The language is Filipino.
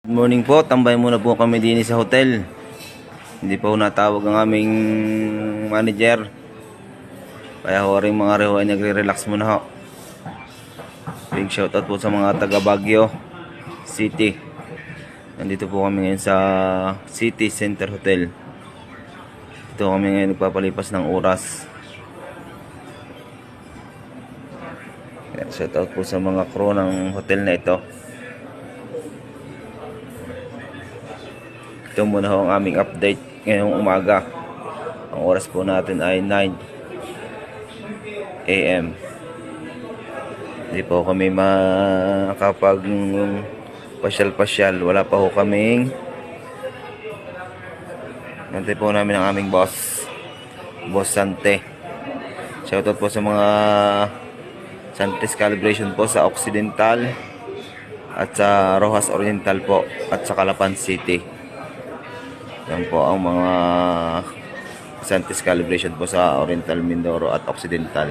Good morning po, tambay muna po kami din sa hotel. Hindi pa po natawag ang aming manager. Kaya ho rin mga reho ay nagre-relax muna ho. Big shoutout po sa mga taga Baguio City. Nandito po kami ngayon sa City Center Hotel. Ito kami ngayon nagpapalipas ng oras. Shoutout po sa mga crew ng hotel na ito. Ito muna ho ang aming update ngayong umaga. Ang oras po natin ay 9 AM. Hindi po kami makapag pasyal-pasyal. Wala pa ho kaming nantay po namin ang aming boss Sante. Shoutout po sa mga Santes Calibration po sa Occidental at sa Rojas Oriental po at sa Calapan City. Yan po ang mga Santes Calibration po sa Oriental, Mindoro at Occidental.